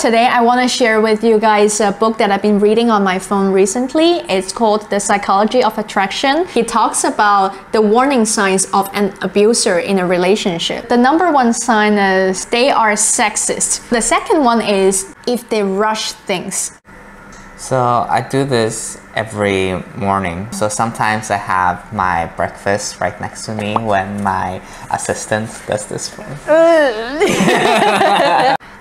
Today, I want to share with you guys a book that I've been reading on my phone recently. It's called The Psychology of Attraction. He talks about the warning signs of an abuser in a relationship. The number one sign is they are sexist. The second one is if they rush things. So I do this every morning. So sometimes I have my breakfast right next to me when my assistant does this for me.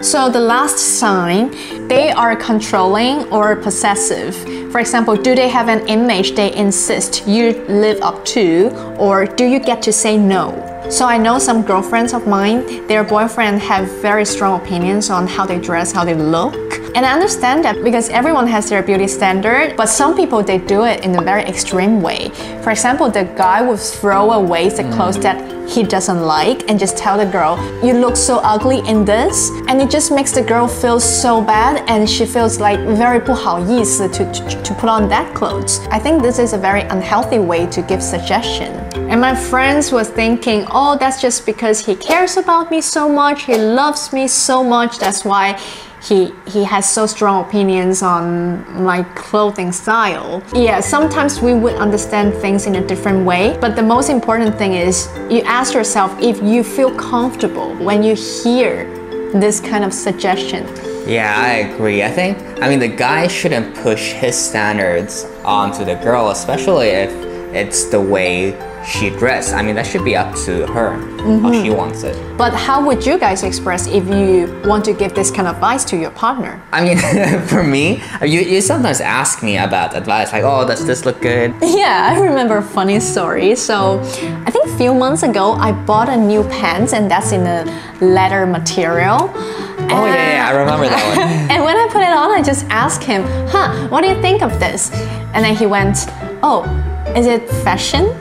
So the last sign, they are controlling or possessive. For example, do they have an image they insist you live up to, or do you get to say no? So I know some girlfriends of mine, their boyfriend have very strong opinions on how they dress, how they look. And I understand that because everyone has their beauty standard, but some people, they do it in a very extreme way. For example, the guy will throw away the clothes that he doesn't like and just tell the girl, you look so ugly in this. And it just makes the girl feel so bad and she feels like very 不好意思 to put on that clothes. I think this is a very unhealthy way to give suggestion. And my friends was thinking, oh, that's just because he cares about me so much, he loves me so much, that's why he has so strong opinions on my clothing style. Yeah, sometimes we would understand things in a different way, but the most important thing is you ask yourself if you feel comfortable when you hear this kind of suggestion. Yeah, I agree. I mean, the guy shouldn't push his standards onto the girl, especially if it's the way she dressed. I mean, that should be up to her, how she wants it. But how would you guys express if you want to give this kind of advice to your partner? I mean, for me, you sometimes ask me about advice, like, oh, does this look good? Yeah, I remember a funny story. So, I think a few months ago, I bought a new pants and that's in a leather material. Oh yeah, I remember that one. And when I put it on, I just asked him, what do you think of this? And then he went, oh, is it fashion?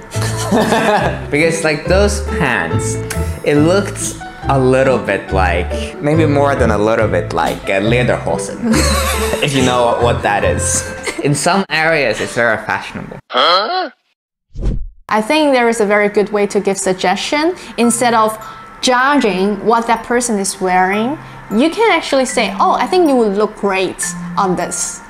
Because like those pants, it looked a little bit like, maybe more than a little bit like a lederhosen, if you know what that is. In some areas, it's very fashionable. I think there is a very good way to give suggestion. Instead of judging what that person is wearing, you can actually say, oh, I think you would look great on this.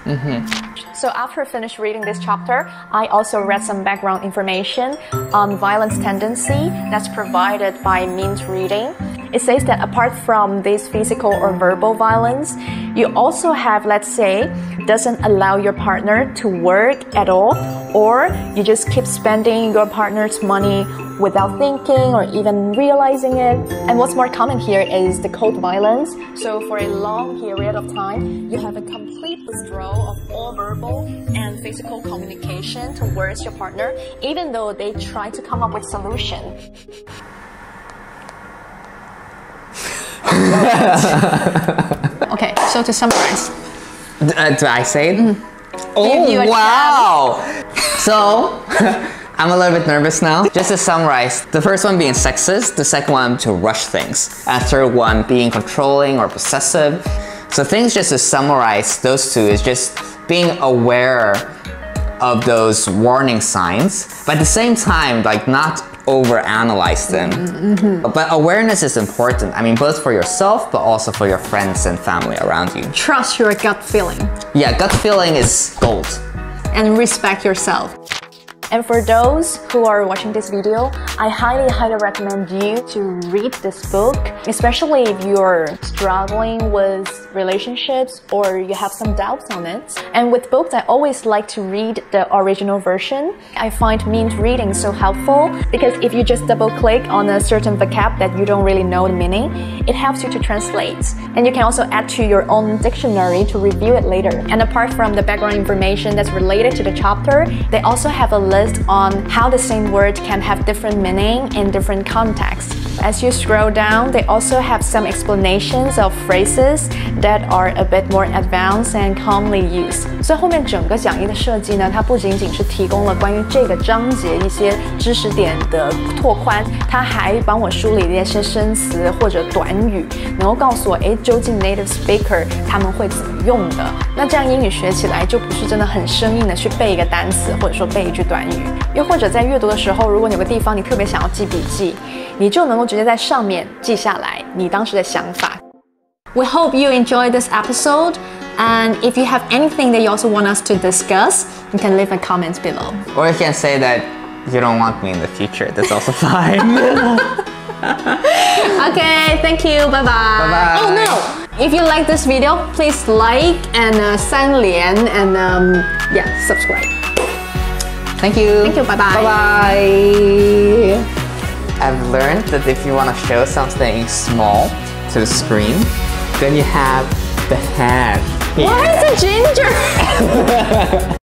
So after I finished reading this chapter, I also read some background information on violence tendency that's provided by Mint reading. It says that apart from this physical or verbal violence, you also have, let's say, doesn't allow your partner to work at all, or you just keep spending your partner's money without thinking or even realizing it. And what's more common here is the cold violence. So for a long period of time, you have a complete withdrawal of all verbal and physical communication towards your partner, even though they try to come up with solution. Okay, so to summarize. Do I say it? Oh, wow! So, I'm a little bit nervous now. Just to summarize, the first one being sexist, the second one to rush things, and third one being controlling or possessive. So things just to summarize those two is just being aware of those warning signs, but at the same time, like not overanalyze them. But awareness is important. I mean, both for yourself, but also for your friends and family around you. Trust your gut feeling. Yeah, gut feeling is gold. And respect yourself. And for those who are watching this video, I highly recommend you to read this book, especially if you're struggling with relationships or you have some doubts on it. And with books, I always like to read the original version. I find Mint reading so helpful because if you just double click on a certain vocab that you don't really know the meaning, it helps you to translate. And you can also add to your own dictionary to review it later. And apart from the background information that's related to the chapter, they also have a list on how the same word can have different meaning in different contexts. As you scroll down, they also have some explanations of phrases that are a bit more advanced and commonly used. 所以后面整个讲义的设计呢，它不仅仅是提供了关于这个章节一些知识点的拓宽，它还帮我梳理了一些生词或者短语，能够告诉我，究竟 native speaker 他们会怎么用的。那这样英语学起来就不是真的很生硬的去背一个单词，或者说背一句短语。又或者在阅读的时候，如果你有个地方你特别想要记笔记，你就能够直接在上面记下来你当时的想法。We hope you enjoyed this episode. And if you have anything that you also want us to discuss, you can leave a comment below. Or you can say that you don't want me in the future. That's also fine. Okay, thank you. Bye-bye. Bye-bye. Oh no! If you like this video, please like and 三连 and yeah, subscribe. Thank you. Thank you. Bye-bye. Bye-bye. I've learned that if you want to show something small to the screen, then you have the hand. Why is it ginger?